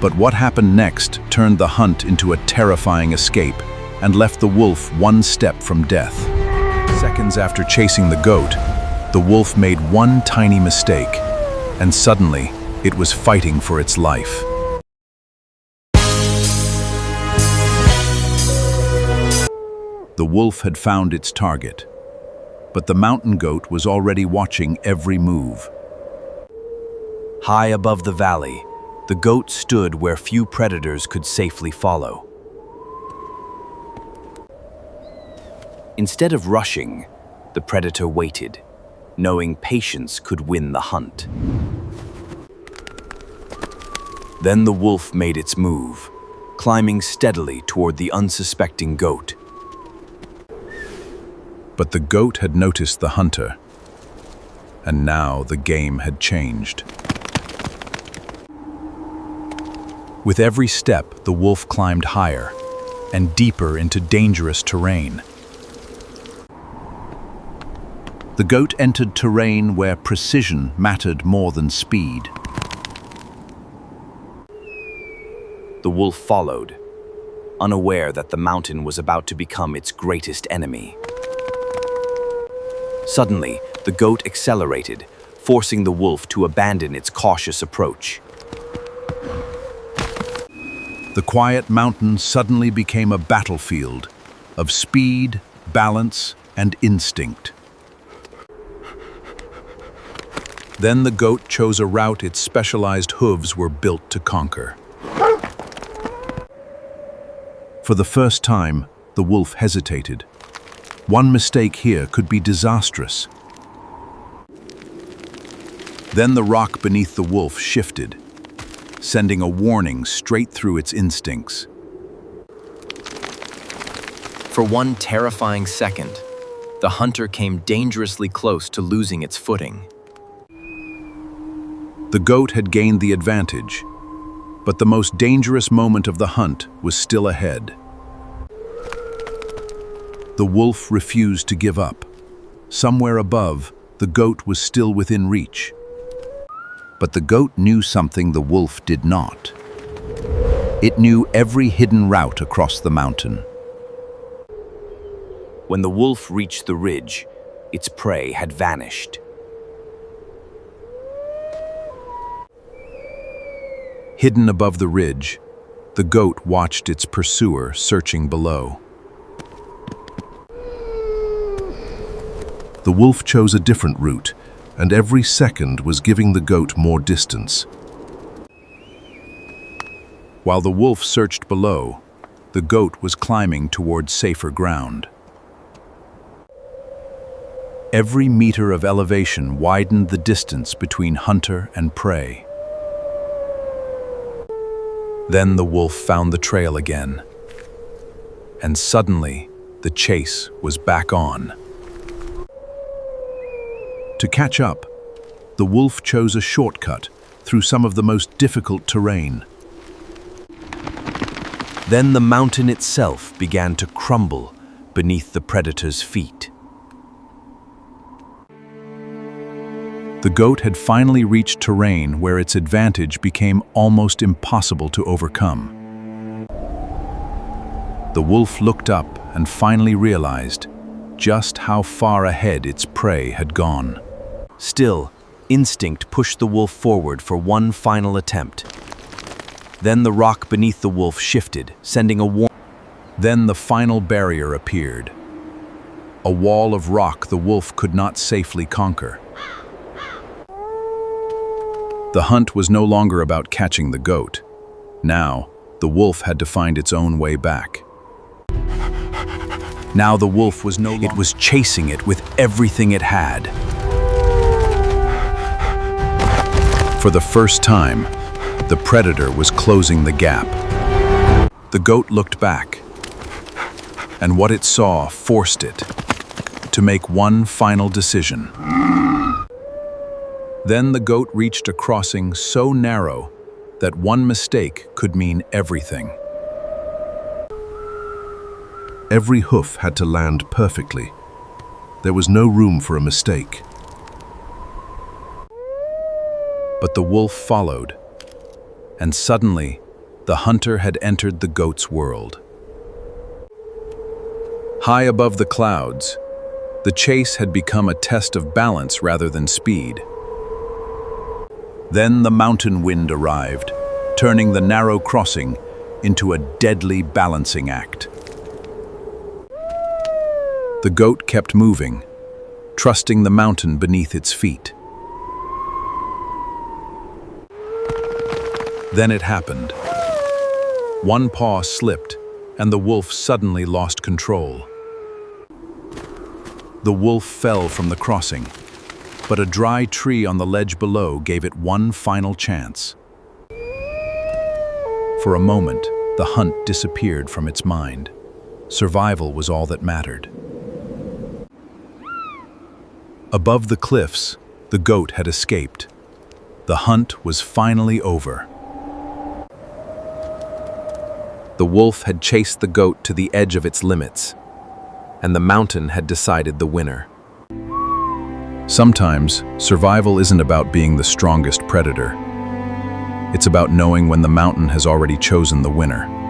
But what happened next turned the hunt into a terrifying escape and left the wolf one step from death. Seconds after chasing the goat, the wolf made one tiny mistake, and suddenly it was fighting for its life. The wolf had found its target, but the mountain goat was already watching every move. High above the valley, the goat stood where few predators could safely follow. Instead of rushing, the predator waited, knowing patience could win the hunt. Then the wolf made its move, climbing steadily toward the unsuspecting goat. But the goat had noticed the hunter, and now the game had changed. With every step, the wolf climbed higher and deeper into dangerous terrain. The goat entered terrain where precision mattered more than speed. The wolf followed, unaware that the mountain was about to become its greatest enemy. Suddenly, the goat accelerated, forcing the wolf to abandon its cautious approach. The quiet mountain suddenly became a battlefield of speed, balance, and instinct. Then the goat chose a route its specialized hooves were built to conquer. For the first time, the wolf hesitated. One mistake here could be disastrous. Then the rock beneath the wolf shifted, sending a warning straight through its instincts. For one terrifying second, the hunter came dangerously close to losing its footing. The goat had gained the advantage, but the most dangerous moment of the hunt was still ahead. The wolf refused to give up. Somewhere above, the goat was still within reach. But the goat knew something the wolf did not. It knew every hidden route across the mountain. When the wolf reached the ridge, its prey had vanished. Hidden above the ridge, the goat watched its pursuer searching below. The wolf chose a different route, and every second was giving the goat more distance. While the wolf searched below, the goat was climbing towards safer ground. Every meter of elevation widened the distance between hunter and prey. Then the wolf found the trail again, and suddenly the chase was back on. To catch up, the wolf chose a shortcut through some of the most difficult terrain. Then the mountain itself began to crumble beneath the predator's feet. The goat had finally reached terrain where its advantage became almost impossible to overcome. The wolf looked up and finally realized just how far ahead its prey had gone. Still, instinct pushed the wolf forward for one final attempt. Then the rock beneath the wolf shifted, sending a warning. Then the final barrier appeared. A wall of rock the wolf could not safely conquer. The hunt was no longer about catching the goat. Now, the wolf had to find its own way back. Now the wolf was no longer... It was chasing it with everything it had. For the first time, the predator was closing the gap. The goat looked back, and what it saw forced it to make one final decision. Then the goat reached a crossing so narrow that one mistake could mean everything. Every hoof had to land perfectly. There was no room for a mistake. But the wolf followed, and suddenly the hunter had entered the goat's world. High above the clouds, the chase had become a test of balance rather than speed. Then the mountain wind arrived, turning the narrow crossing into a deadly balancing act. The goat kept moving, trusting the mountain beneath its feet. Then it happened. One paw slipped, and the wolf suddenly lost control. The wolf fell from the crossing, but a dry tree on the ledge below gave it one final chance. For a moment, the hunt disappeared from its mind. Survival was all that mattered. Above the cliffs, the goat had escaped. The hunt was finally over. The wolf had chased the goat to the edge of its limits, and the mountain had decided the winner. Sometimes, survival isn't about being the strongest predator. It's about knowing when the mountain has already chosen the winner.